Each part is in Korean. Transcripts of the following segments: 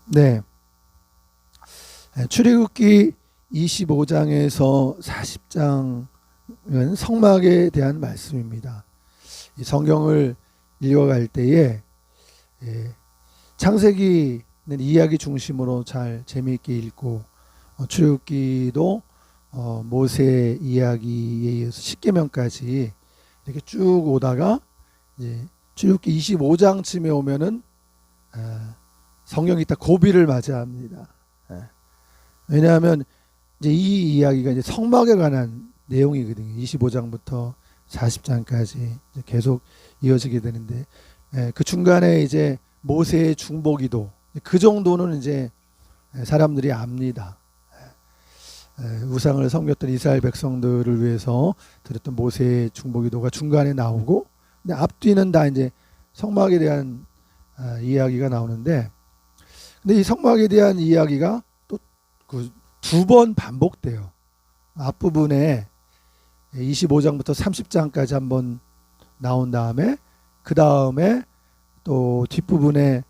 네, 출애굽기 25장에서 40장은 성막에 대한 말씀입니다. 이 성경을 읽어갈 때에 창세기는 이야기 중심으로 잘 재미있게 읽고 출애굽기도 모세 이야기에 의해서 십계명까지 이렇게 쭉 오다가 이제 출애굽기 25장쯤에 오면은 성경이 딱 고비를 맞이합니다. 왜냐하면 이제 이 이야기가 이제 성막에 관한 내용이거든요. 25장부터 40장까지 계속 이어지게 되는데 그 중간에 이제 모세의 중보기도 그 정도는 이제 사람들이 압니다. 우상을 섬겼던 이스라엘 백성들을 위해서 드렸던 모세의 중보기도가 중간에 나오고 근데 앞뒤는 다 이제 성막에 대한 이야기가 나오는데 근데 이 성막에 대한 이야기가 또 그 두 번 반복돼요. 앞부분에 25장부터 30장까지 한번 나온 다음에 그 다음에 또 뒷부분에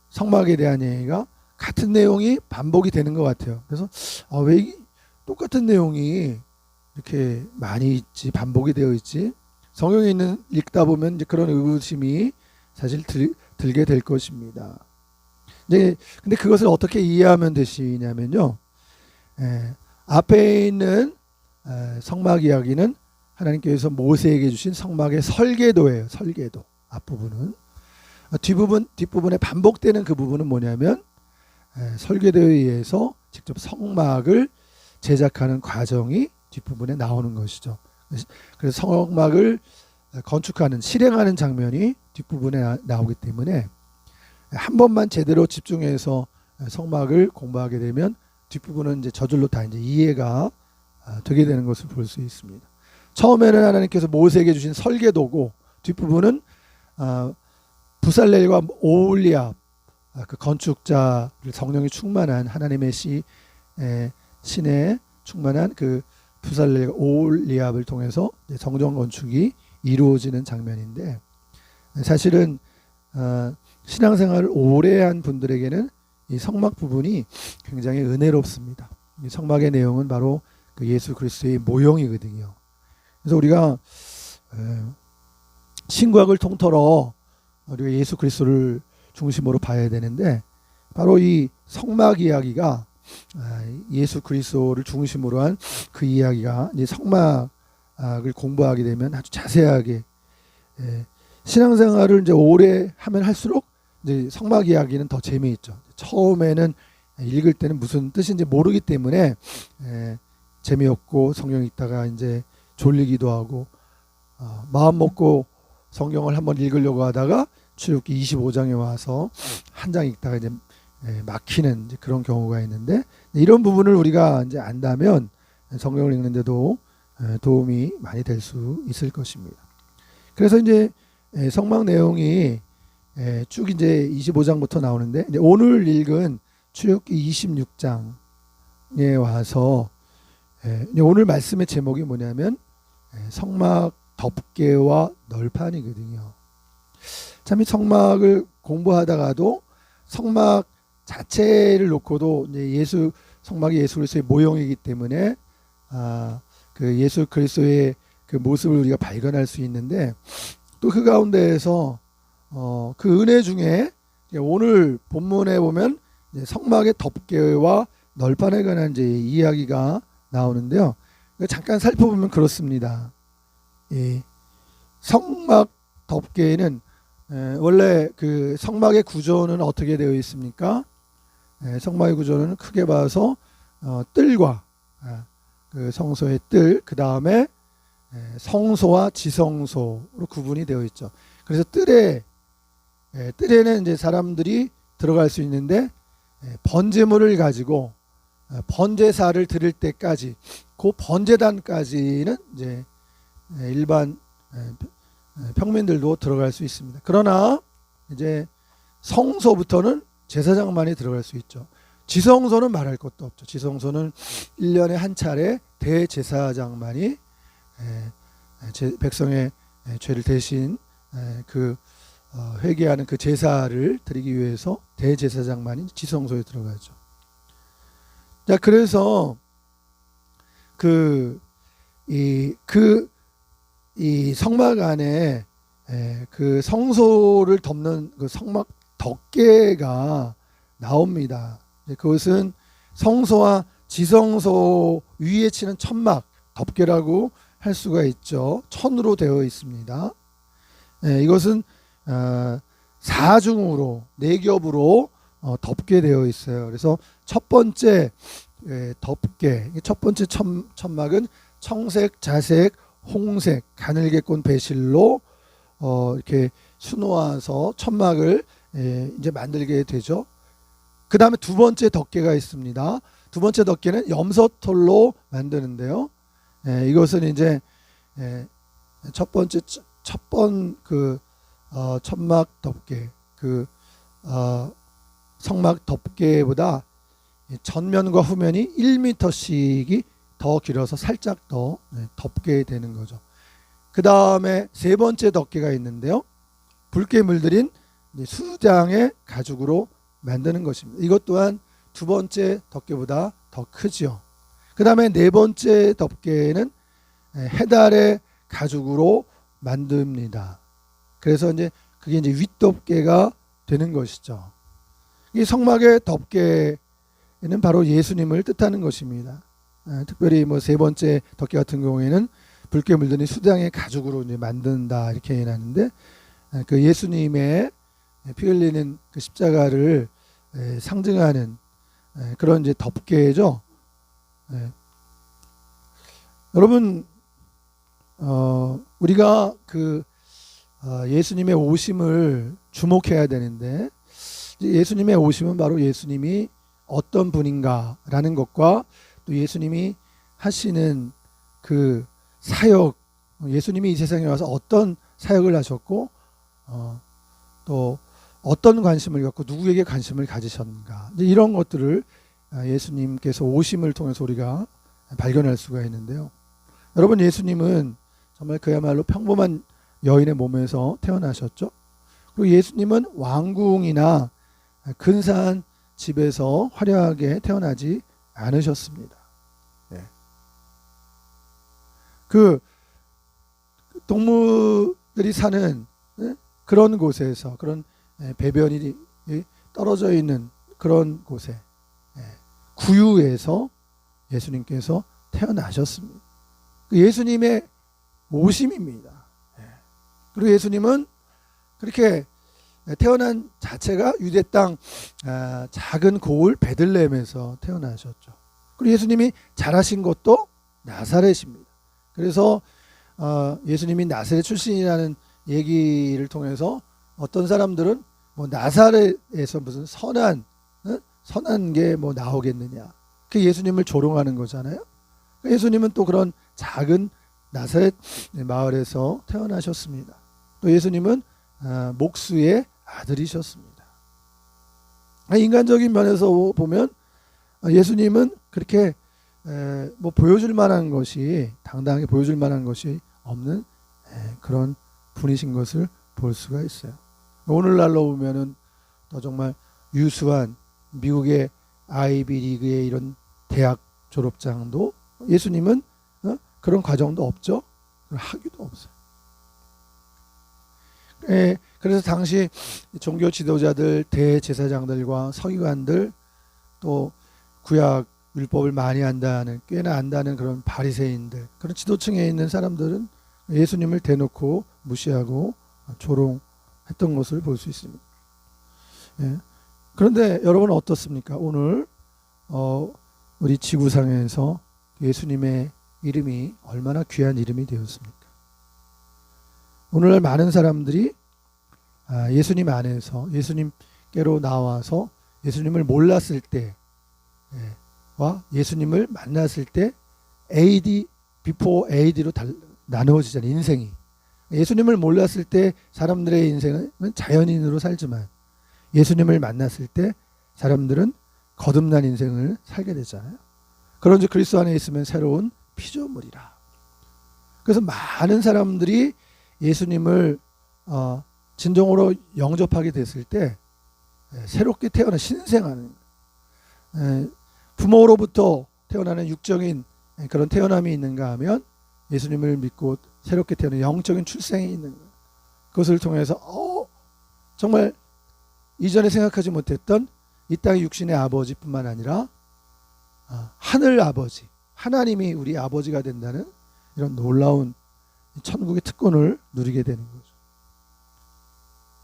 성막에 대한 얘기가 같은 내용이 반복이 되는 것 같아요. 그래서 왜 똑같은 내용이 이렇게 많이 있지 반복이 되어 있지? 성경에 있는 읽다 보면 이제 그런 의구심이 사실 들게 될 것입니다. 이제 근데 그것을 어떻게 이해하면 되시냐면요. 앞에 있는 성막 이야기는 하나님께서 모세에게 주신 성막의 설계도예요. 설계도 앞부분은 뒷부분에 반복되는 그 부분은 뭐냐면 설계도에 의해서 직접 성막을 제작하는 과정이 뒷부분에 나오는 것이죠. 그래서 성막을 건축하는 실행하는 장면이 뒷부분에 나오기 때문에 한 번만 제대로 집중해서 성막을 공부하게 되면 뒷부분은 이제 저절로 다 이제 이해가 되게 되는 것을 볼 수 있습니다. 처음에는 하나님께서 모세에게 주신 설계도고 뒷부분은 부살렐과 오홀리압 그 건축자를 성령이 충만한 하나님의 신에 충만한 그 부살렐과 오홀리압을 통해서 성전 건축이 이루어지는 장면인데 사실은 신앙생활을 오래 한 분들에게는 이 성막 부분이 굉장히 은혜롭습니다. 이 성막의 내용은 바로 그 예수 그리스도의 모형이거든요. 그래서 우리가 신구약을 통틀어 우리가 예수 그리스도를 중심으로 봐야 되는데 바로 이 성막 이야기가 예수 그리스도를 중심으로 한 그 이야기가 이제 성막을 공부하게 되면 아주 자세하게 신앙생활을 이제 오래 하면 할수록 이제 성막 이야기는 더 재미있죠. 처음에는 읽을 때는 무슨 뜻인지 모르기 때문에 재미없고 성경 읽다가 이제 졸리기도 하고 마음 먹고 성경을 한번 읽으려고 하다가 출애굽기 25장에 와서 한 장 읽다가 이제 막히는 이제 그런 경우가 있는데 이런 부분을 우리가 이제 안다면 성경을 읽는데도 도움이 많이 될 수 있을 것입니다. 그래서 이제 성막 내용이 쭉 이제 25장부터 나오는데 이제 오늘 읽은 출애굽기 26장에 와서 오늘 말씀의 제목이 뭐냐면 성막 덮개와 널판이거든요. 참 이 성막을 공부하다가도 성막 자체를 놓고도 이제 성막이 예수 그리스도의 모형이기 때문에 그 예수 그리스도의 그 모습을 우리가 발견할 수 있는데 또 그 가운데에서 그 은혜 중에 오늘 본문에 보면 성막의 덮개와 널판에 관한 이제 이야기가 나오는데요. 잠깐 살펴보면 그렇습니다. 성막 덮개는 원래 그 성막의 구조는 어떻게 되어 있습니까? 성막의 구조는 크게 봐서 뜰과 그 성소의 뜰, 그 다음에 성소와 지성소로 구분이 되어 있죠. 그래서 뜰에는 이제 사람들이 들어갈 수 있는데 번제물을 가지고 번제사를 드릴 때까지 그 번제단까지는 이제 일반 평민들도 들어갈 수 있습니다. 그러나 이제 성소부터는 제사장만이 들어갈 수 있죠. 지성소는 말할 것도 없죠. 지성소는 1년에 한 차례 대제사장만이 백성의 죄를 대신 그 회개하는 그 제사를 드리기 위해서 대제사장만이 지성소에 들어가죠. 자, 그래서 이 성막 안에 그 성소를 덮는 그 성막 덮개가 나옵니다. 그것은 성소와 지성소 위에 치는 천막 덮개라고 할 수가 있죠. 천으로 되어 있습니다. 이것은 4중으로 4겹으로 덮게 되어 있어요. 그래서 첫 번째 덮개, 첫 번째 천막은 청색, 자색, 홍색, 가늘게꼰 배실로 이렇게 수놓아서 천막을 이제 만들게 되죠. 그 다음에 두 번째 덮개가 있습니다. 두 번째 덮개는 염소털로 만드는데요. 이것은 이제 첫 번째 그 천막 덮개, 그 성막 덮개보다 전면과 후면이 1m씩이 더 길어서 살짝 더 덮게 되는 거죠. 그 다음에 세 번째 덮개가 있는데요. 붉게 물들인 수장의 가죽으로 만드는 것입니다. 이것 또한 두 번째 덮개보다 더 크죠. 그 다음에 네 번째 덮개는 해달의 가죽으로 만듭니다. 그래서 이제 그게 이제 윗덮개가 되는 것이죠. 이 성막의 덮개는 바로 예수님을 뜻하는 것입니다. 특별히 뭐 세 번째 덮개 같은 경우에는 붉게 물드는 수장의 가죽으로 이제 만든다 이렇게 해놨는데, 그 예수님의 피 흘리는 그 십자가를 상징하는 그런 이제 덮개죠. 여러분, 우리가 그 예수님의 오심을 주목해야 되는데, 예수님의 오심은 바로 예수님이 어떤 분인가라는 것과 또 예수님이 하시는 그 사역, 예수님이 이 세상에 와서 어떤 사역을 하셨고 또 어떤 관심을 갖고 누구에게 관심을 가지셨는가, 이런 것들을 예수님께서 오심을 통해서 우리가 발견할 수가 있는데요. 여러분, 예수님은 정말 그야말로 평범한 여인의 몸에서 태어나셨죠. 그리고 예수님은 왕궁이나 근사한 집에서 화려하게 태어나지 않으셨습니다. 그 동물들이 사는 그런 곳에서, 그런 배변이 떨어져 있는 그런 곳에, 구유에서 예수님께서 태어나셨습니다. 예수님의 오심입니다. 그리고 예수님은 그렇게 태어난 자체가 유대 땅 작은 고을 베들레헴에서 태어나셨죠. 그리고 예수님이 자라신 곳도 나사렛입니다. 그래서 예수님이 나사렛 출신이라는 얘기를 통해서 어떤 사람들은 뭐 나사렛에서 무슨 선한 게 뭐 나오겠느냐, 그 예수님을 조롱하는 거잖아요. 예수님은 또 그런 작은 나사렛 마을에서 태어나셨습니다. 또 예수님은 목수의 아들이셨습니다. 인간적인 면에서 보면 예수님은 그렇게 뭐 보여줄 만한 것이, 당당하게 보여줄 만한 것이 없는 그런 분이신 것을 볼 수가 있어요. 오늘날로 보면은 또 정말 유수한 미국의 아이비리그의 이런 대학 졸업장도 예수님은 그런 과정도 없죠. 학위도 없어요. 그래서 당시 종교 지도자들, 대제사장들과 서기관들, 또 구약 율법을 많이 안다는, 꽤나 안다는 그런 바리새인들, 그런 지도층에 있는 사람들은 예수님을 대놓고 무시하고 조롱했던 것을 볼 수 있습니다. 그런데 여러분은 어떻습니까? 오늘 우리 지구상에서 예수님의 이름이 얼마나 귀한 이름이 되었습니까? 오늘날 많은 사람들이 예수님 안에서, 예수님께로 나와서 예수님을 몰랐을 때와 예수님을 만났을 때 AD, before AD로 나누어지잖아요. 인생이. 예수님을 몰랐을 때 사람들의 인생은 자연인으로 살지만 예수님을 만났을 때 사람들은 거듭난 인생을 살게 되잖아요. 그런즉 그리스도 안에 있으면 새로운 피조물이라. 그래서 많은 사람들이 예수님을 진정으로 영접하게 됐을 때 새롭게 태어나 신생하는 부모로부터 태어나는 육적인 그런 태어남이 있는가 하면 예수님을 믿고 새롭게 태어난 영적인 출생이 있는 거예요. 그것을 통해서 정말 이전에 생각하지 못했던 이 땅의 육신의 아버지뿐만 아니라 하늘 아버지, 하나님이 우리 아버지가 된다는 이런 놀라운 천국의 특권을 누리게 되는 거죠.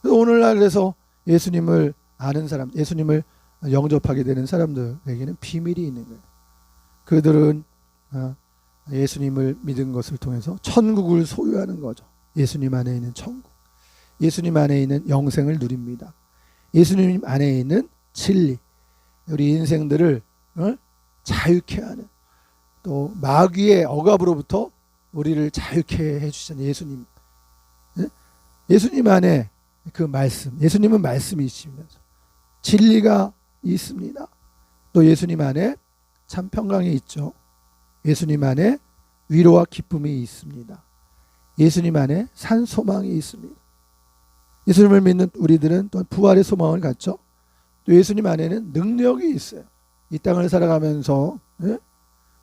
그래서 오늘날 그래서 예수님을 아는 사람, 예수님을 영접하게 되는 사람들에게는 비밀이 있는 거예요. 그들은 예수님을 믿은 것을 통해서 천국을 소유하는 거죠. 예수님 안에 있는 천국, 예수님 안에 있는 영생을 누립니다. 예수님 안에 있는 진리, 우리 인생들을 자유케 하는, 또 마귀의 억압으로부터 우리를 자유케 해주신 예수님, 예수님 안에 그 말씀, 예수님은 말씀이시면서 진리가 있습니다. 또 예수님 안에 참 평강이 있죠. 예수님 안에 위로와 기쁨이 있습니다. 예수님 안에 산 소망이 있습니다. 예수님을 믿는 우리들은 또한 부활의 소망을 갖죠. 또 예수님 안에는 능력이 있어요. 이 땅을 살아가면서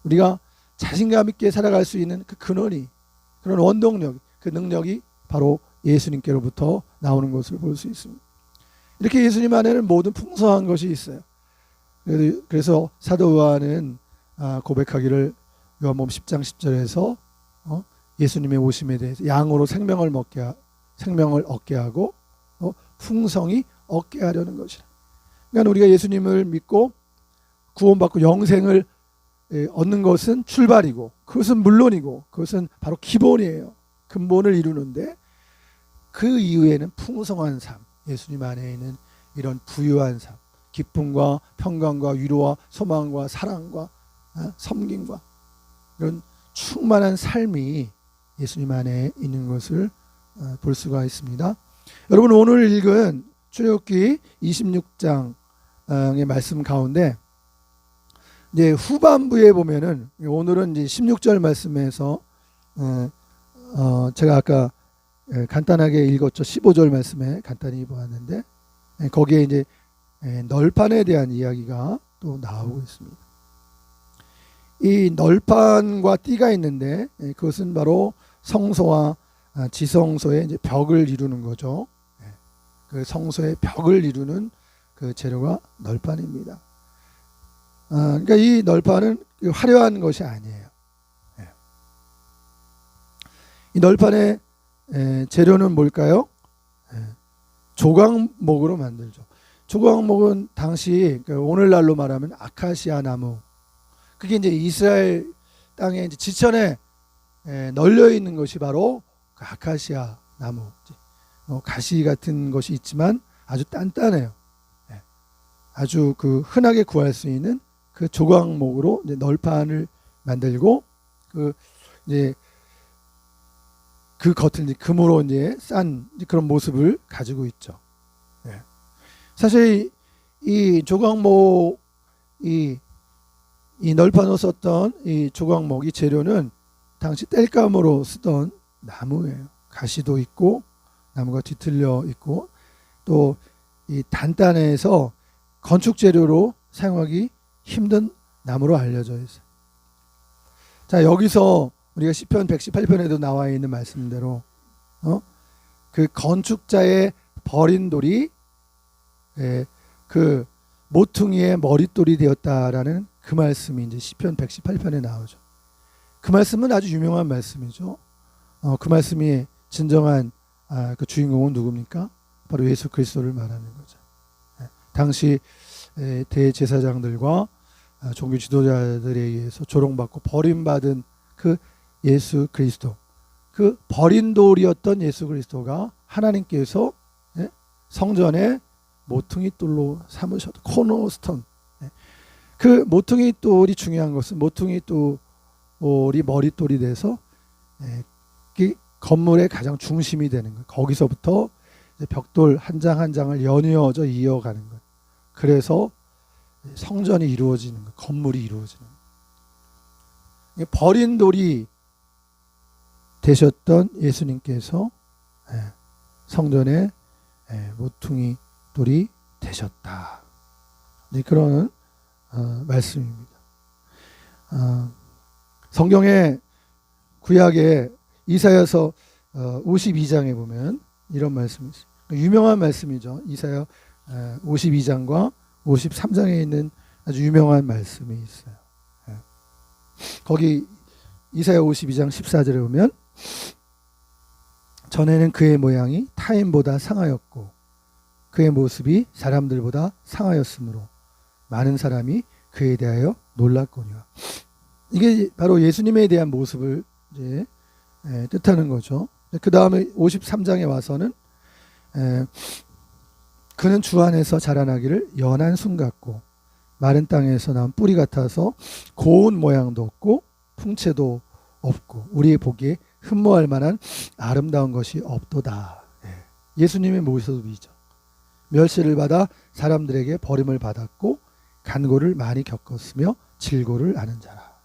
우리가 자신감 있게 살아갈 수 있는 그 근원이, 그런 원동력, 그 능력이 바로 예수님께로부터 나오는 것을 볼 수 있습니다. 이렇게 예수님 안에는 모든 풍성한 것이 있어요. 그래서 사도 요한은 고백하기를 요한복음 10장 10절에서 예수님의 오심에 대해서 양으로 생명을 얻게 하고 풍성히 얻게 하려는 것이라. 그러니까 우리가 예수님을 믿고 구원받고 영생을 얻는 것은 출발이고, 그것은 물론이고, 그것은 바로 기본이에요. 근본을 이루는데, 그 이후에는 풍성한 삶, 예수님 안에 있는 이런 부유한 삶, 기쁨과 평강과 위로와 소망과 사랑과 섬김과 이런 충만한 삶이 예수님 안에 있는 것을 볼 수가 있습니다. 여러분, 오늘 읽은 출애굽기 26장의 말씀 가운데 이제 후반부에 보면은, 오늘은 이제 16절 말씀에서 제가 아까 간단하게 읽었죠. 15절 말씀에 간단히 보았는데, 거기에 이제 널판에 대한 이야기가 또 나오고 있습니다. 이 널판과 띠가 있는데, 그것은 바로 성소와 지성소의 이제 벽을 이루는 거죠. 그 성소의 벽을 이루는 그 재료가 널판입니다. 그러니까 이 널판은 화려한 것이 아니에요. 이 널판의 재료는 뭘까요? 조각목으로 만들죠. 조각목은 당시, 오늘날로 말하면 아카시아 나무, 그게 이제 이스라엘 땅에 이제 지천에 널려 있는 것이 바로 그 아카시아 나무, 가시 같은 것이 있지만 아주 단단해요. 아주 그 흔하게 구할 수 있는 그 조각목으로 이제 널판을 만들고, 이제 그 겉을 이제 금으로 이제 싼 그런 모습을 가지고 있죠. 사실 이 조각목, 이 널판으로 썼던 이 조각목, 이 재료는 당시 땔감으로 쓰던 나무예요. 가시도 있고 나무가 뒤틀려 있고, 또 이 단단해서 건축 재료로 사용하기 힘든 나무로 알려져 있어요. 자, 여기서 우리가 시편 118편에도 나와 있는 말씀대로 그 건축자의 버린 돌이 그 모퉁이의 머릿돌이 되었다라는 그 말씀이 이제 시편 118편에 나오죠. 그 말씀은 아주 유명한 말씀이죠. 그 말씀이 진정한 그 주인공은 누굽니까? 바로 예수 그리스도를 말하는 거죠. 당시 대제사장들과 종교 지도자들에 의해서 조롱받고 버림받은 그 예수 그리스도, 그 버린 돌이었던 예수 그리스도가 하나님께서 성전에 모퉁이 돌로 삼으셨던 코너스톤. 그 모퉁이 돌이 중요한 것은, 모퉁이 돌이 머릿돌이 돼서 건물의 가장 중심이 되는 거예요. 거기서부터 벽돌 한 장 한 장을 연이어져 이어가는 거예요. 그래서 성전이 이루어지는 거예요. 건물이 이루어지는 거예요. 버린 돌이 되셨던 예수님께서 성전의 모퉁이 돌이 되셨다. 네, 그런 말씀입니다. 성경의 구약의 이사야서 52장에 보면 이런 말씀이 있어요. 유명한 말씀이죠. 이사야 52장과 53장에 있는 아주 유명한 말씀이 있어요. 거기 이사야 52장 14절에 보면 전에는 그의 모양이 타인보다 상하였고 그의 모습이 사람들보다 상하였으므로 많은 사람이 그에 대하여 놀랐거니와. 이게 바로 예수님에 대한 모습을 이제 뜻하는 거죠. 그 다음에 53장에 와서는 그는 주 안에서 자라나기를 연한 순 같고 마른 땅에서 난 뿌리 같아서 고운 모양도 없고 풍채도 없고 우리의 보기에 흠모할 만한 아름다운 것이 없도다. 예수님의 모습이죠. 멸시를 받아 사람들에게 버림을 받았고 간고를 많이 겪었으며 질고를 아는 자라.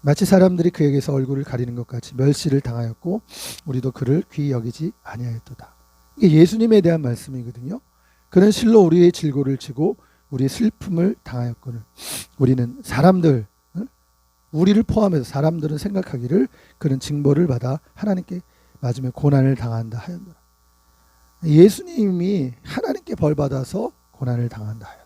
마치 사람들이 그에게서 얼굴을 가리는 것 같이 멸시를 당하였고 우리도 그를 귀히 여기지 아니하였도다. 이게 예수님에 대한 말씀이거든요. 그는 실로 우리의 질고를 지고 우리의 슬픔을 당하였거늘 우리는 사람들, 우리를 포함해서 사람들은 생각하기를 그는 징벌을 받아 하나님께 맞으며 고난을 당한다 하였노라. 예수님이 하나님께 벌 받아서 고난을 당한다 하였노라.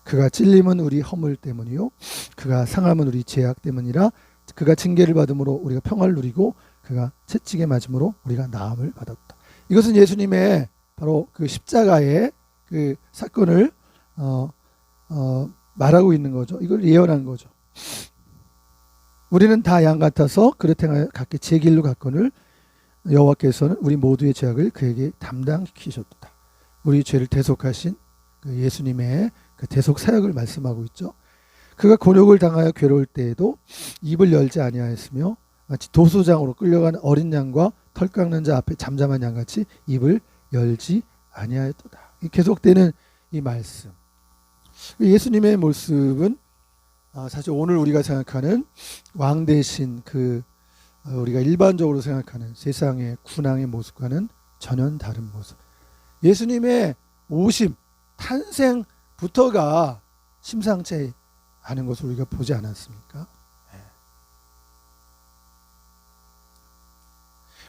그가 찔림은 우리 허물 때문이요 그가 상함은 우리 죄악 때문이라. 그가 징계를 받음으로 우리가 평화를 누리고 그가 채찍에 맞음으로 우리가 나음을 받았다. 이것은 예수님의 바로 그 십자가의 그 사건을 말하고 있는 거죠. 이걸 예언한 거죠. 우리는 다 양 같아서 그릇 행하여 각기 제 길로 갔거늘 여호와께서는 우리 모두의 죄악을 그에게 담당시키셨다. 우리 죄를 대속하신 그 예수님의 그 대속 사역을 말씀하고 있죠. 그가 곤욕을 당하여 괴로울 때에도 입을 열지 아니하였으며 마치 도수장으로 끌려간 어린 양과 털 깎는 자 앞에 잠잠한 양같이 입을 열지 아니하였도다. 계속되는 이 말씀. 예수님의 모습은 사실 오늘 우리가 생각하는 왕 대신 그 우리가 일반적으로 생각하는 세상의 군왕의 모습과는 전혀 다른 모습. 예수님의 오심, 탄생부터가 심상치 않은 것을 우리가 보지 않았습니까?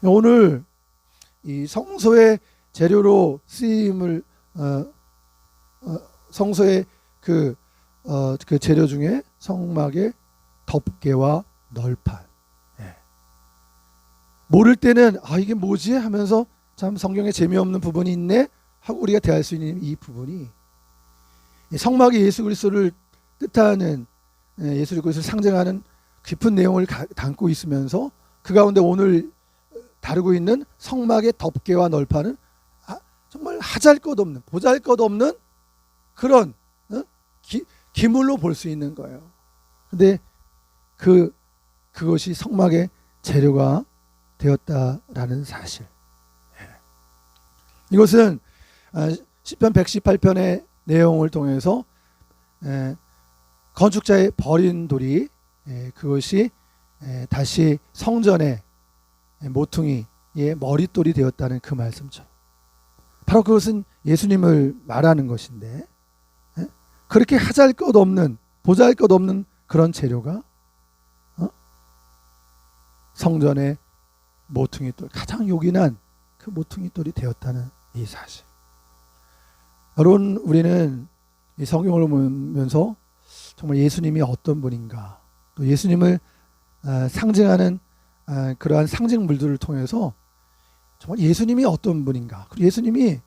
오늘 이 성소의 재료로 쓰임을 성소의 그 재료 중에 성막의 덮개와 널판. 모를 때는 이게 뭐지 하면서 참 성경에 재미없는 부분이 있네 하고 우리가 대할 수 있는 이 부분이 성막이 예수 그리스도를 뜻하는 예수 그리스도를 상징하는 깊은 내용을 담고 있으면서 그 가운데 오늘 다루고 있는 성막의 덮개와 널판은 정말 하잘것없는 보잘것없는 그런 기물로 볼 수 있는 거예요. 근데 그것이 성막의 재료가 되었다라는 사실. 이것은 시편 118편의 내용을 통해서 건축자의 버린 돌이 그것이 다시 성전의 모퉁이의 머릿돌이 되었다는 그 말씀처럼 바로 그것은 예수님을 말하는 것인데 그렇게 하잘것없는 보잘것없는 그런 재료가 성전의 모퉁이돌, 가장 요긴한 그 모퉁이돌이 되었다는 이 사실. 여러분, 우리는 이 성경을 보면서 정말 예수님이 어떤 분인가, 또 예수님을 상징하는 그러한 상징물들을 통해서 정말 예수님이 어떤 분인가, 그리고 예수님이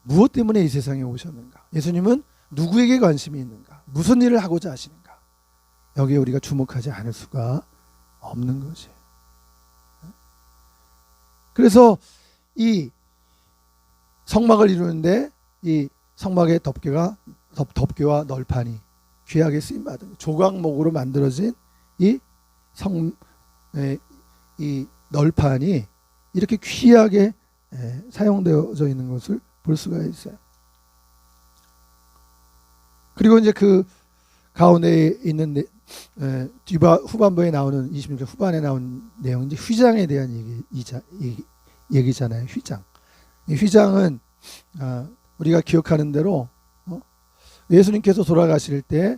무엇 때문에 이 세상에 오셨는가, 예수님은 누구에게 관심이 있는가, 무슨 일을 하고자 하시는가, 여기에 우리가 주목하지 않을 수가 없는 것이에요. 그래서 이 성막을 이루는데 이 성막의 덮개와 널판이 귀하게 쓰임받은 조각목으로 만들어진 이 널판이 이렇게 귀하게 사용되어져 있는 것을 볼 수가 있어요. 그리고 이제 그 가운데 있는 후반부에 나오는 26절 후반에 나온 내용은 이제 휘장에 대한 얘기잖아요. 휘장. 이 휘장은 우리가 기억하는 대로 예수님께서 돌아가실 때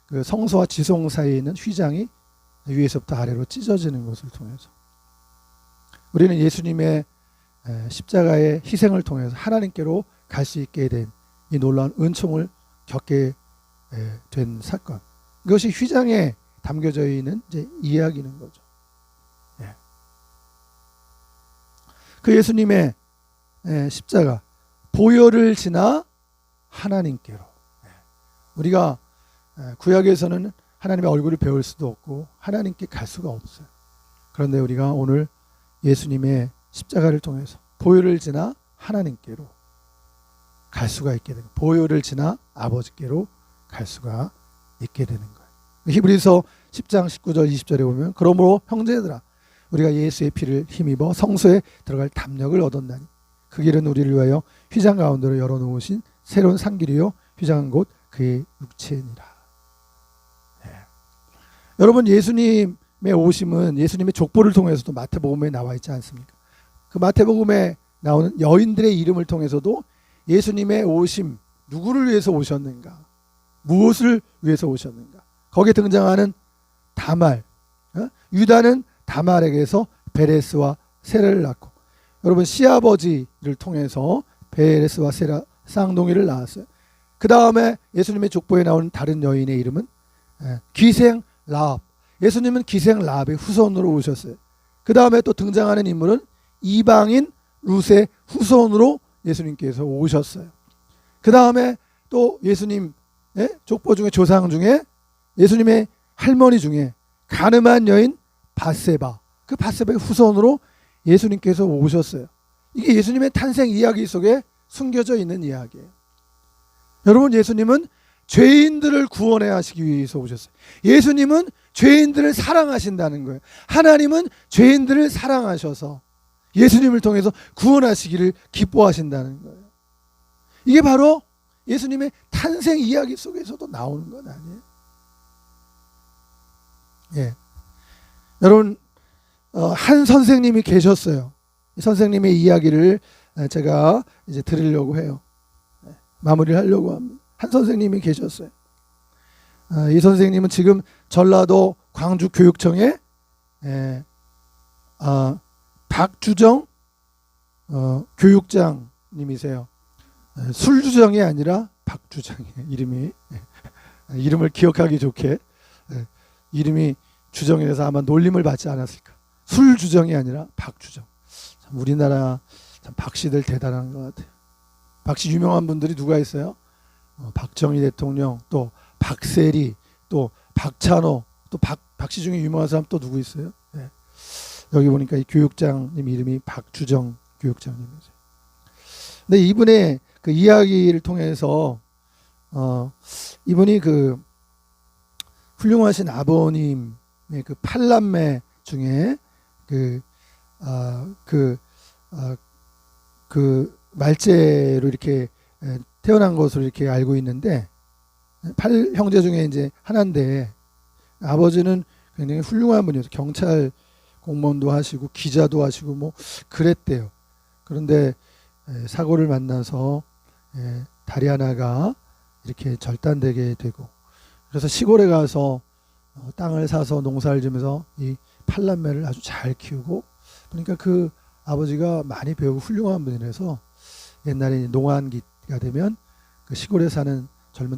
그 성소와 지성 사이에 있는 휘장이 위에서부터 아래로 찢어지는 것을 통해서 우리는 예수님의 십자가의 희생을 통해서 하나님께로 갈 수 있게 된 이 놀라운 은총을 겪게 된 사건, 이것이 휘장에 담겨져 있는 이제 이야기는 거죠. 그 예수님의 십자가 보혈을 지나 하나님께로, 우리가 구약에서는 하나님의 얼굴을 배울 수도 없고 하나님께 갈 수가 없어요. 그런데 우리가 오늘 예수님의 십자가를 통해서 보혈을 지나 하나님께로 갈 수가 있게 되는, 보혈을 지나 아버지께로 갈 수가 있게 되는 거예요. 히브리서 10장 19절 20절에 보면 그러므로 형제들아 우리가 예수의 피를 힘입어 성소에 들어갈 담력을 얻었나니 그 길은 우리를 위하여 휘장 가운데로 열어놓으신 새로운 상길이요 휘장은 곧 그의 육체니라. 여러분, 예수님의 오심은 예수님의 족보를 통해서도 마태복음에 나와 있지 않습니까? 그 마태복음에 나오는 여인들의 이름을 통해서도 예수님의 오심, 누구를 위해서 오셨는가, 무엇을 위해서 오셨는가, 거기에 등장하는 다말, 유다는 다말에게서 베레스와 세라를 낳고, 여러분 시아버지를 통해서 베레스와 세라 쌍둥이를 낳았어요. 그 다음에 예수님의 족보에 나오는 다른 여인의 이름은 기생 라합, 예수님은 기생 라합의 후손으로 오셨어요. 그 다음에 또 등장하는 인물은 이방인 룻의 후손으로 예수님께서 오셨어요. 그 다음에 또 예수님 족보 중에 조상 중에 예수님의 할머니 중에 가늠한 여인 바세바, 그 바세바의 후손으로 예수님께서 오셨어요. 이게 예수님의 탄생 이야기 속에 숨겨져 있는 이야기예요. 여러분, 예수님은 죄인들을 구원해 하시기 위해서 오셨어요. 예수님은 죄인들을 사랑하신다는 거예요. 하나님은 죄인들을 사랑하셔서 예수님을 통해서 구원하시기를 기뻐하신다는 거예요. 이게 바로 예수님의 탄생 이야기 속에서도 나오는 건 아니에요. 여러분, 한 선생님이 계셨어요. 이 선생님의 이야기를 제가 이제 드리려고 해요. 마무리를 하려고 합니다. 한 선생님이 계셨어요. 이 선생님은 지금 전라도 광주교육청에 박주정 교육장님이세요. 술주정이 아니라 박주정이에요. 이름이 이름을 기억하기 좋게 이름이 주정이라서 아마 놀림을 받지 않았을까. 술주정이 아니라 박주정. 참 우리나라 참 박씨들 대단한 것 같아요. 박씨 유명한 분들이 누가 있어요? 박정희 대통령, 또 박세리, 또 박찬호, 또 박씨 중에 유명한 사람 또 누구 있어요? 여기 보니까 이 교육장님 이름이 박주정 교육장님이세요. 근데 이분의 그 이야기를 통해서 이분이 그 훌륭하신 아버님의 그 8남매 중에 그 말째로 이렇게 태어난 것으로 이렇게 알고 있는데, 8형제 중에 이제 하나인데 아버지는 굉장히 훌륭한 분이어서 경찰 공무원도 하시고 기자도 하시고 뭐 그랬대요. 그런데 사고를 만나서 다리 하나가 이렇게 절단되게 되고, 그래서 시골에 가서 땅을 사서 농사를 지면서 이 8남매를 아주 잘 키우고, 그러니까 그 아버지가 많이 배우고 훌륭한 분이라서 옛날에 농한기가 되면 그 시골에 사는 젊은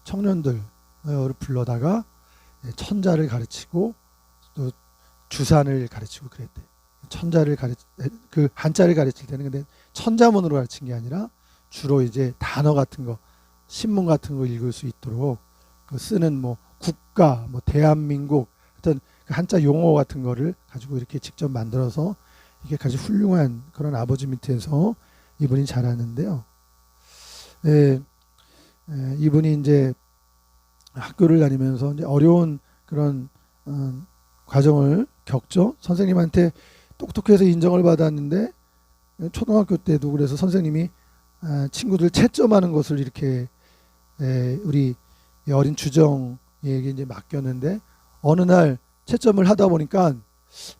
청년들을 불러다가 천자를 가르치고 또 주산을 가르치고 그랬대. 천자를 그 한자를 가르칠 때는 근데 천자문으로 가르친 게 아니라 주로 이제 단어 같은 거, 신문 같은 거 읽을 수 있도록 그 쓰는 뭐 국가, 뭐 대한민국 어떤 그 한자 용어 같은 거를 가지고 이렇게 직접 만들어서 이게 아주 훌륭한 그런 아버지 밑에서 이분이 자랐는데요. 이분이 이제 학교를 다니면서 이제 어려운 그런 과정을 겪죠. 선생님한테 똑똑해서 인정을 받았는데 초등학교 때도 그래서 선생님이 친구들 채점하는 것을 이렇게 우리 어린 주정에게 이제 맡겼는데, 어느 날 채점을 하다 보니까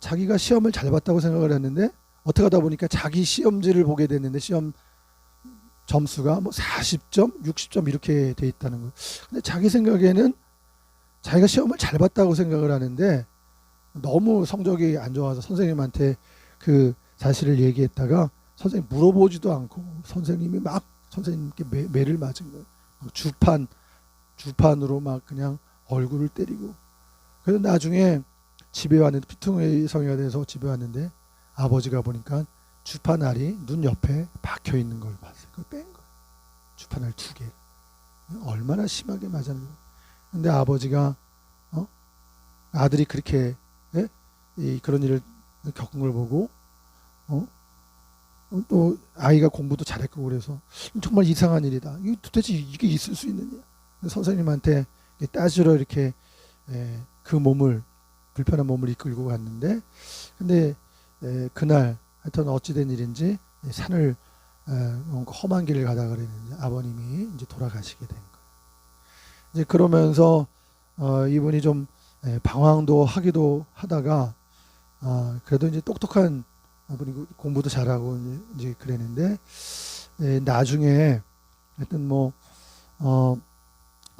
자기가 시험을 잘 봤다고 생각을 했는데 어떻게 하다 보니까 자기 시험지를 보게 됐는데 시험 점수가 뭐 40점, 60점 이렇게 돼 있다는 거예요. 근데 자기 생각에는 자기가 시험을 잘 봤다고 생각을 하는데 너무 성적이 안 좋아서 선생님한테 그 사실을 얘기했다가 선생님 물어보지도 않고 선생님이 막 선생님께 매를 맞은 거예요. 주판으로 막 그냥 얼굴을 때리고. 그래서 나중에 집에 왔는데 피퉁의 성의가 돼서 집에 왔는데 아버지가 보니까 주판알이 눈 옆에 박혀 있는 걸 봤어요. 그걸 뺀 거예요. 주판알 2개. 얼마나 심하게 맞았는지. 근데 아버지가 아들이 그렇게 그런 일을 겪은 걸 보고 또 아이가 공부도 잘했고 그래서 정말 이상한 일이다. 이게 도대체 이게 있을 수 있느냐. 선생님한테 따지러 이렇게 그 몸을 불편한 몸을 이끌고 갔는데 근데 그날 하여튼 어찌된 일인지 산을 험한 길을 가다가 그랬는데 아버님이 이제 돌아가시게 된 거예요. 이제 그러면서 이분이 좀 방황도 하기도 하다가 그래도 이제 똑똑한 분이 공부도 잘하고 이제 그랬는데 나중에 하여튼 뭐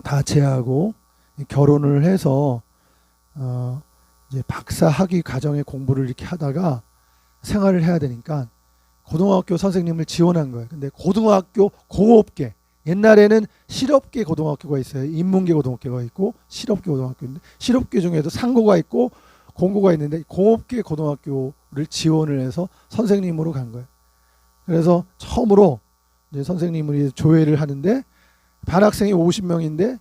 다 제하고 결혼을 해서 이제 박사 학위 과정의 공부를 이렇게 하다가 생활을 해야 되니까 고등학교 선생님을 지원한 거예요. 근데 고등학교 공업계 옛날에는 실업계 고등학교가 있어요. 인문계 고등학교가 있고 실업계 고등학교인데 실업계 중에도 상고가 있고 공고가 있는데 공업계 고등학교를 지원을 해서 선생님으로 간 거예요. 그래서 처음으로 이제 선생님이 조회를 하는데 반 학생이 50명인데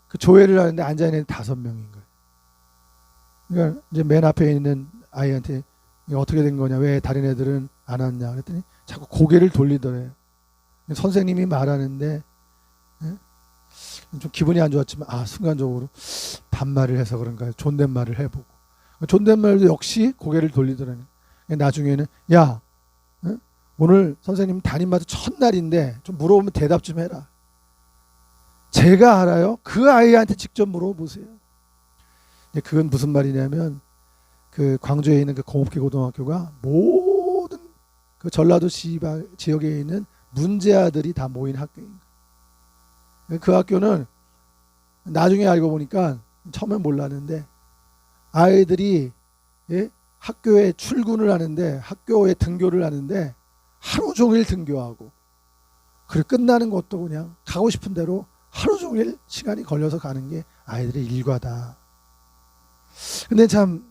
그 조회를 하는데 앉아 있는 5명인 거예요. 그러니까 이제 맨 앞에 있는 아이한테 어떻게 된 거냐, 왜 다른 애들은 안 왔냐 그랬더니 자꾸 고개를 돌리더래요. 선생님이 말하는데 좀 기분이 안 좋았지만 순간적으로 반말을 해서 그런가 존댓말을 해보고 존댓말도 역시 고개를 돌리더라고요. 나중에는 야 오늘 선생님 담임마다 첫날인데 좀 물어보면 대답 좀 해라. 제가 알아요? 그 아이한테 직접 물어보세요. 그건 무슨 말이냐면 그 광주에 있는 그 공업계 고등학교가 모든 그 전라도 지역에 있는 문제아들이 다 모인 학교인 거예요. 그 학교는 나중에 알고 보니까 처음엔 몰랐는데 아이들이 학교에 출근을 하는데 학교에 등교를 하는데 하루 종일 등교하고 그리고 끝나는 것도 그냥 가고 싶은 대로 하루 종일 시간이 걸려서 가는 게 아이들의 일과다. 근데 참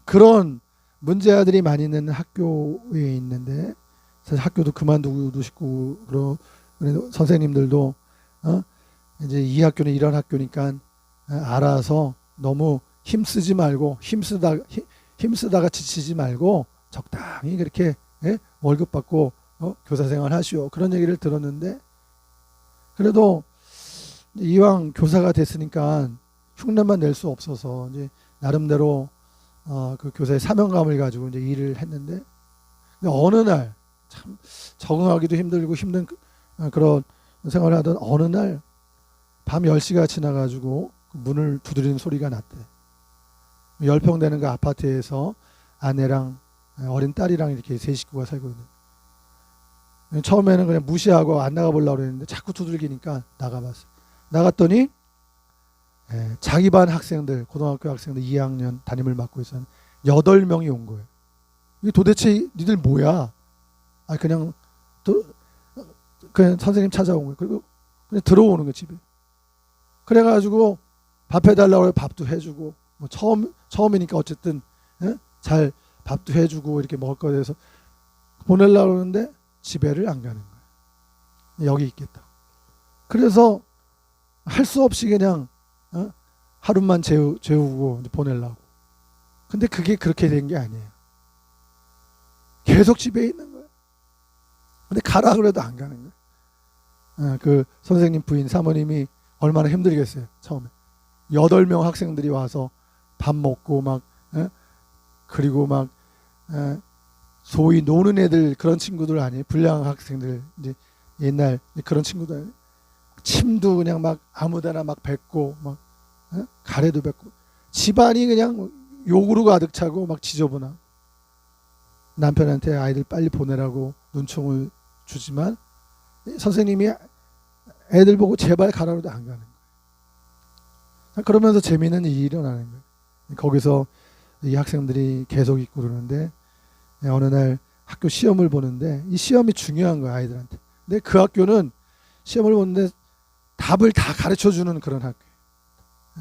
그런 문제아들이 많이 있는 학교에 있는데 사실 학교도 그만두고 싶고 그래도 선생님들도 이제 이 학교는 이런 학교니까 알아서 너무 힘쓰지 말고 힘쓰다가 지치지 말고 적당히 그렇게 월급 받고 교사 생활 하시오 그런 얘기를 들었는데 그래도 이왕 교사가 됐으니까 흉내만 낼 수 없어서 이제 나름대로 그 교사의 사명감을 가지고 이제 일을 했는데 어느 날 참 적응하기도 힘들고 힘든 그런 생활을 하던 어느 날 밤 10시가 지나가지고 문을 두드리는 소리가 났대. 10평 되는 그 아파트에서 아내랑 어린 딸이랑 이렇게 세 식구가 살고 있는. 처음에는 그냥 무시하고 안 나가보려고 했는데 자꾸 두들기니까 나가봤어. 나갔더니 자기 반 학생들, 고등학교 학생들 2학년 담임을 맡고 있었는데 8명이 온 거예요. 이게 도대체 니들 뭐야? 그냥 선생님 찾아온 거예요. 그리고 그냥 들어오는 거예요, 집에. 그래가지고 밥 해달라고 밥도 해주고 뭐 처음이니까 어쨌든 잘 밥도 해주고 이렇게 먹을 거에 대해서 보내려고 하는데 집에를 안 가는 거예요. 여기 있겠다. 그래서 할 수 없이 그냥 하루만 재우고 보내려고. 근데 그게 그렇게 된 게 아니에요. 계속 집에 있는 거예요. 근데 가라 그래도 안 가는 거예요. 그 선생님 부인 사모님이 얼마나 힘들겠어요. 처음에 8명 학생들이 와서 밥 먹고 막 그리고 막 소위 노는 애들 그런 친구들 아니에요. 불량 학생들 이제 옛날 그런 친구들 침도 그냥 막 아무데나 막 뱉고 막 가래도 뱉고 집안이 그냥 욕으로 가득 차고 막 지저분하고 남편한테 아이들 빨리 보내라고 눈총을 주지만 선생님이 애들 보고 제발 가라고도 안 가는 거예요. 그러면서 재미있는 일이 일어나는 거예요. 거기서 이 학생들이 계속 있고 그러는데 어느 날 학교 시험을 보는데 이 시험이 중요한 거야, 아이들한테. 근데 그 학교는 시험을 보는데 답을 다 가르쳐주는 그런 학교예요.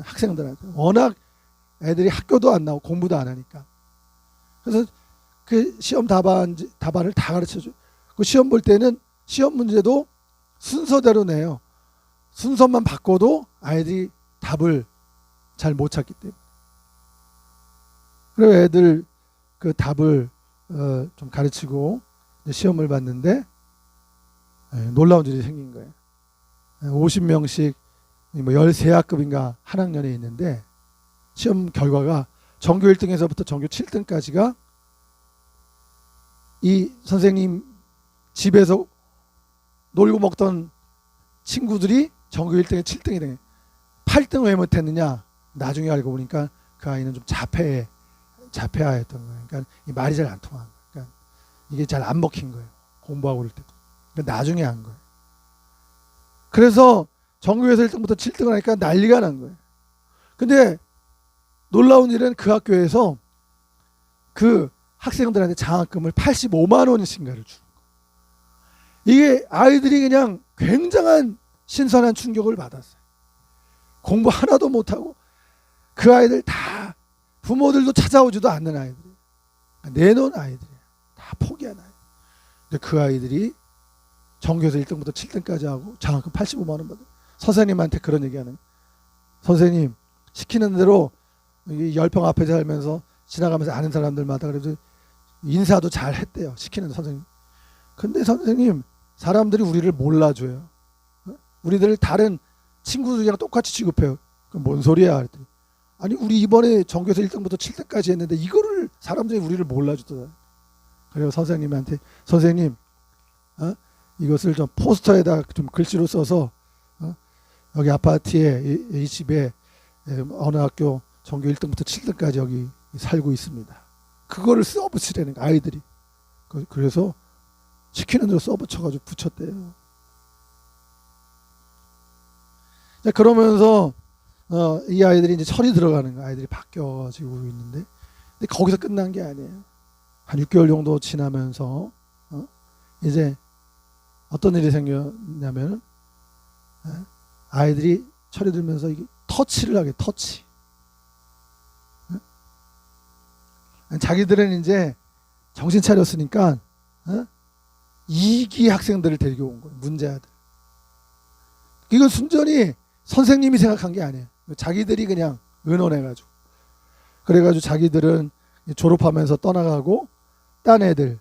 학생들한테. 워낙 애들이 학교도 안 나오고 공부도 안 하니까. 그래서 그 시험 답안을 다 가르쳐줘. 그 시험 볼 때는 시험 문제도 순서대로 내요. 순서만 바꿔도 아이들이 답을 잘 못 찾기 때문에. 그리고 애들 그 답을 좀 가르치고 시험을 봤는데 놀라운 일이 생긴 거예요. 50명씩 뭐 13학급인가 한 학년에 있는데 시험 결과가 전교 1등에서부터 전교 7등까지가 이 선생님 집에서 놀고 먹던 친구들이 전교 1등에 7등이 된 거예요. 8등 왜 못했느냐? 나중에 알고 보니까 그 아이는 좀 자폐아였던 거예요. 그러니까 이 말이 잘 안 통한 거예요. 그러니까 이게 잘 안 먹힌 거예요. 공부하고 그럴 때도. 그러니까 나중에 한 거예요. 그래서 전교에서 1등부터 7등을 하니까 난리가 난 거예요. 근데 놀라운 일은 그 학교에서 그 학생들한테 장학금을 85만 원씩인가를 주는 거예요. 이게 아이들이 그냥 굉장한 신선한 충격을 받았어요. 공부 하나도 못하고 그 아이들 다 부모들도 찾아오지도 않는 아이들이에요. 내놓은 아이들이에요. 다 포기한 아이들. 근데 그 아이들이 전교에서 1등부터 7등까지 하고 장학금 85만 원 받아요. 선생님한테 그런 얘기하는, 선생님 시키는 대로 열평 앞에 살면서 지나가면서 아는 사람들마다 그래도 인사도 잘 했대요. 시키는 선생님. 근데 선생님, 사람들이 우리를 몰라줘요. 우리들 다른 친구들이랑 똑같이 취급해요. 그럼 뭔 소리야? 그랬더니 아니 우리 이번에 전교에서 1등부터 7등까지 했는데 이거를 사람들이 우리를 몰라주더라. 그래서 선생님한테, 선생님 이것을 좀 포스터에다 좀 글씨로 써서 여기 아파트에 이 집에 어느 학교 전교 1등부터 7등까지 여기 살고 있습니다. 그거를 써붙이라는 거, 아이들이. 그래서 시키는 대로 써붙여가지고 붙였대요. 자, 그러면서 이 아이들이 이제 철이 들어가는 거야. 아이들이 바뀌어지고 있는데, 근데 거기서 끝난 게 아니에요. 한 6개월 정도 지나면서 이제 어떤 일이 생겼냐면 아이들이 철이 들면서 이게 터치를 하게, 터치. 자기들은 이제 정신 차렸으니까 이기 학생들을 데리고 온 거예요. 문제아들. 이건 순전히 선생님이 생각한 게 아니에요. 자기들이 그냥 의논해가지고. 그래가지고 자기들은 졸업하면서 떠나가고 딴 애들,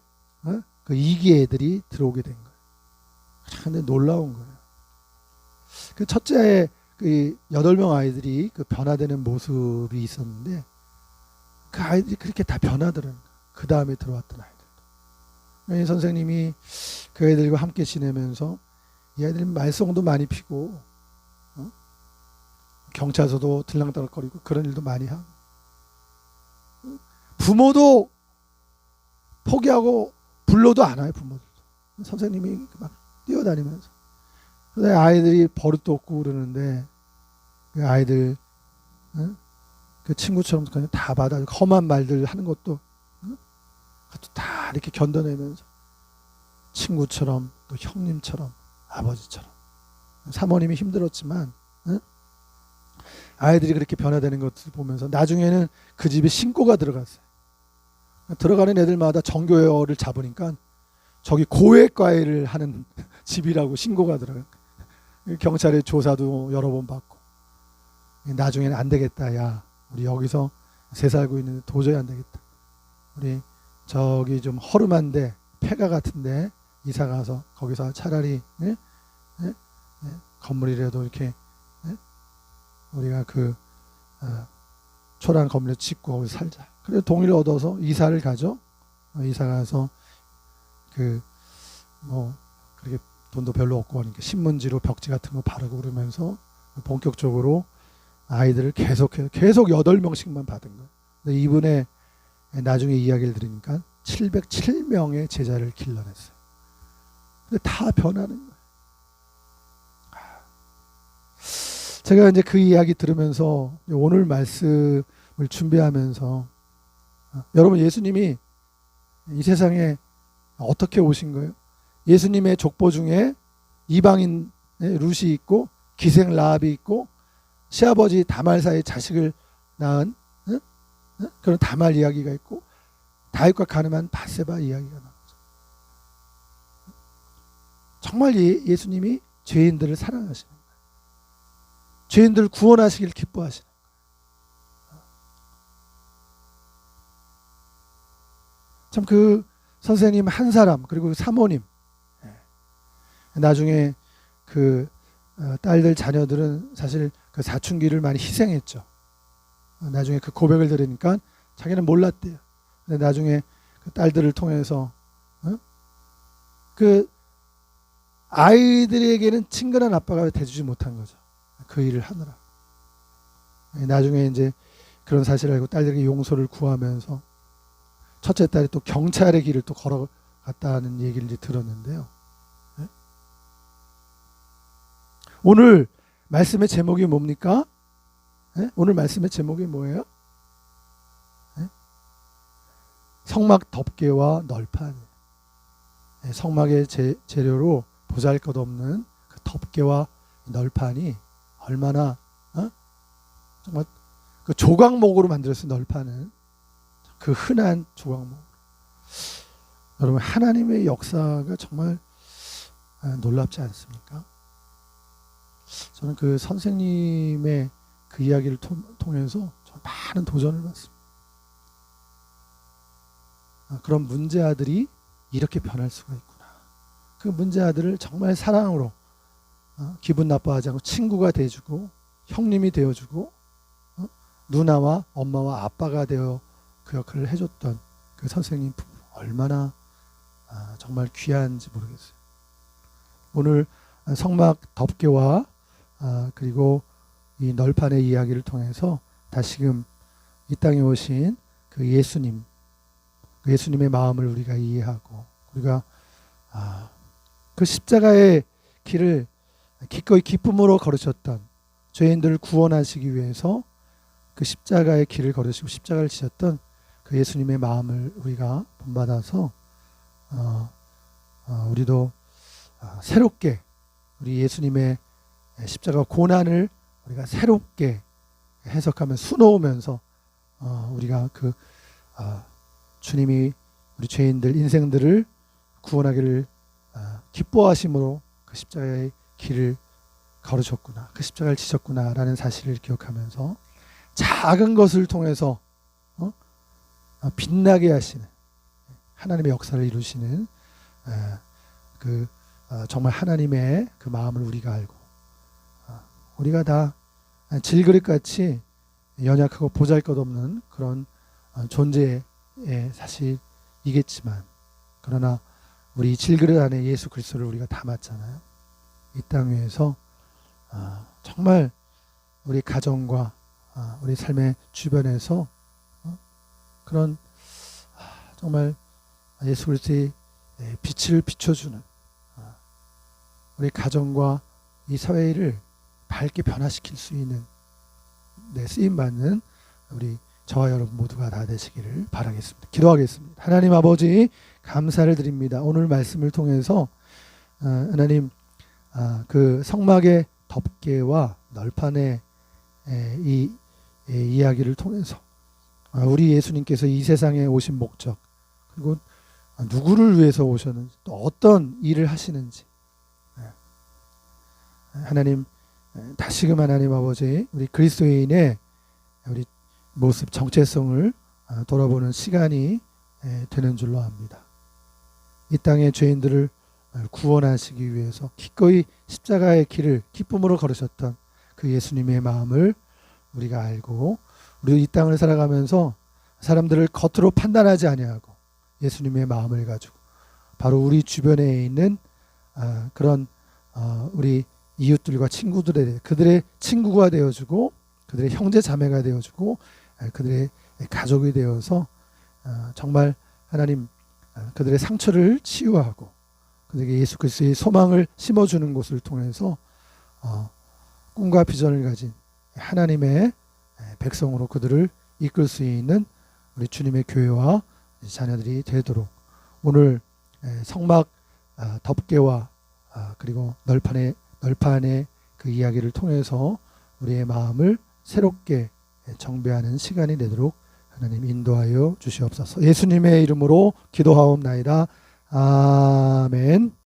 그 이기 애들이 들어오게 된 거예요. 근데 놀라운 거예요. 그 첫째 그 8명 아이들이 그 변화되는 모습이 있었는데 그 아이들이 그렇게 다 변하더라는 거예요. 그 다음에 들어왔던 아이들도. 선생님이 그 애들과 함께 지내면서 이 아이들은 말썽도 많이 피고 경찰서도 들락날락거리고 그런 일도 많이 하고 부모도 포기하고 불러도 안 와요. 부모들도. 선생님이 막 뛰어다니면서. 그래서 아이들이 버릇도 없고 그러는데 그 아이들 그 친구처럼 그냥 다 받아 험한 말들 하는 것도 그것도 다 이렇게 견뎌내면서 친구처럼 또 형님처럼 아버지처럼. 사모님이 힘들었지만 아이들이 그렇게 변화되는 것을 보면서 나중에는 그 집에 신고가 들어갔어요. 들어가는 애들마다 전교를 잡으니까 저기 고액과외를 하는 집이라고 신고가 들어가요. 경찰의 조사도 여러 번 받고 나중에는 안 되겠다. 야, 우리 여기서 새 살고 있는데 도저히 안 되겠다. 우리 저기 좀 허름한데 폐가 같은데 이사 가서 거기서 차라리 건물이라도 이렇게 우리가 그 초라한 건물을 짓고 거기서 살자. 그래서 동의를 얻어서 이사를 가죠. 이사 가서 그 뭐 그렇게 돈도 별로 없고 하니까 신문지로 벽지 같은 거 바르고 그러면서 본격적으로 아이들을 계속 8명씩만 받은 거예요. 근데 이분의 나중에 이야기를 들으니까 707명의 제자를 길러냈어요. 근데 다 변하는 거예요. 제가 이제 그 이야기 들으면서 오늘 말씀을 준비하면서 여러분, 예수님이 이 세상에 어떻게 오신 거예요? 예수님의 족보 중에 이방인 룻이 있고 기생 라합이 있고 시아버지 다말사의 자식을 낳은 그런 다말 이야기가 있고 다윗과 가늠한 밧세바 이야기가 나오죠. 정말 예수님이 죄인들을 사랑하시는 거예요. 죄인들을 구원하시길 기뻐하시는 거예요. 참 그 선생님 한 사람, 그리고 사모님, 나중에 그 딸들 자녀들은 사실 그 사춘기를 많이 희생했죠. 나중에 그 고백을 들으니까 자기는 몰랐대요. 근데 나중에 그 딸들을 통해서 그 아이들에게는 친근한 아빠가 돼주지 못한 거죠. 그 일을 하느라. 나중에 이제 그런 사실을 알고 딸들에게 용서를 구하면서 첫째 딸이 또 경찰의 길을 또 걸어갔다는 얘기를 이제 들었는데요. 오늘 말씀의 제목이 뭡니까? 오늘 말씀의 제목이 뭐예요? 성막 덮개와 널판. 성막의 재료로 보잘것없는 그 덮개와 널판이 얼마나 정말 그 조각목으로 만들었어요. 널판은 그 흔한 조각목. 여러분, 하나님의 역사가 정말 놀랍지 않습니까? 저는 그 선생님의 그 이야기를 통해서 많은 도전을 받습니다. 그런 문제 아들이 이렇게 변할 수가 있구나. 그 문제 아들을 정말 사랑으로 기분 나빠하지 않고 친구가 돼주고 형님이 되어주고 누나와 엄마와 아빠가 되어 그 역할을 해줬던 그 선생님 부부, 얼마나 정말 귀한지 모르겠어요. 오늘 성막 덮개와 그리고 이 널판의 이야기를 통해서 다시금 이 땅에 오신 그 예수님, 그 예수님의 마음을 우리가 이해하고 우리가 그 십자가의 길을 기꺼이 기쁨으로 걸으셨던, 죄인들을 구원하시기 위해서 그 십자가의 길을 걸으시고 십자가를 지셨던 그 예수님의 마음을 우리가 본받아서 우리도 새롭게 우리 예수님의 십자가 고난을 우리가 새롭게 해석하면 수놓으면서 우리가 그 주님이 우리 죄인들 인생들을 구원하기를 기뻐하심으로 그 십자가의 길을 걸으셨구나, 그 십자가를 지셨구나라는 사실을 기억하면서 작은 것을 통해서 빛나게 하시는 하나님의 역사를 이루시는 그 정말 하나님의 그 마음을 우리가 알고 우리가 다 질그릇같이 연약하고 보잘것없는 그런 존재의 사실이겠지만, 그러나 우리 질그릇 안에 예수 그리스도를 우리가 담았잖아요. 이 땅 위에서 정말 우리 가정과 우리 삶의 주변에서 그런 정말 예수 그리스도의 빛을 비춰주는 우리 가정과 이 사회를 밝게 변화시킬 수 있는 쓰임받는 우리 저와 여러분 모두가 다 되시기를 바라겠습니다. 기도하겠습니다. 하나님 아버지, 감사를 드립니다. 오늘 말씀을 통해서 하나님 그 성막의 덮개와 널판의 이 이야기를 통해서 우리 예수님께서 이 세상에 오신 목적, 그리고 누구를 위해서 오셨는지, 또 어떤 일을 하시는지, 하나님 다시금 하나님 아버지, 우리 그리스도인의 우리 모습, 정체성을 돌아보는 시간이 되는 줄로 압니다. 이 땅의 죄인들을 구원하시기 위해서 기꺼이 십자가의 길을 기쁨으로 걸으셨던 그 예수님의 마음을 우리가 알고, 우리 이 땅을 살아가면서 사람들을 겉으로 판단하지 아니하고 예수님의 마음을 가지고 바로 우리 주변에 있는 그런 우리 이웃들과 친구들에 대해 그들의 친구가 되어주고 그들의 형제 자매가 되어주고 그들의 가족이 되어서 정말 하나님 그들의 상처를 치유하고 그들에게 예수 그리스도의 소망을 심어주는 것을 통해서 꿈과 비전을 가진 하나님의 백성으로 그들을 이끌 수 있는 우리 주님의 교회와 자녀들이 되도록 오늘 성막 덮개와 그리고 널판의 그 이야기를 통해서 우리의 마음을 새롭게 정배하는 시간이 되도록 하나님 인도하여 주시옵소서. 예수님의 이름으로 기도하옵나이다. 아멘.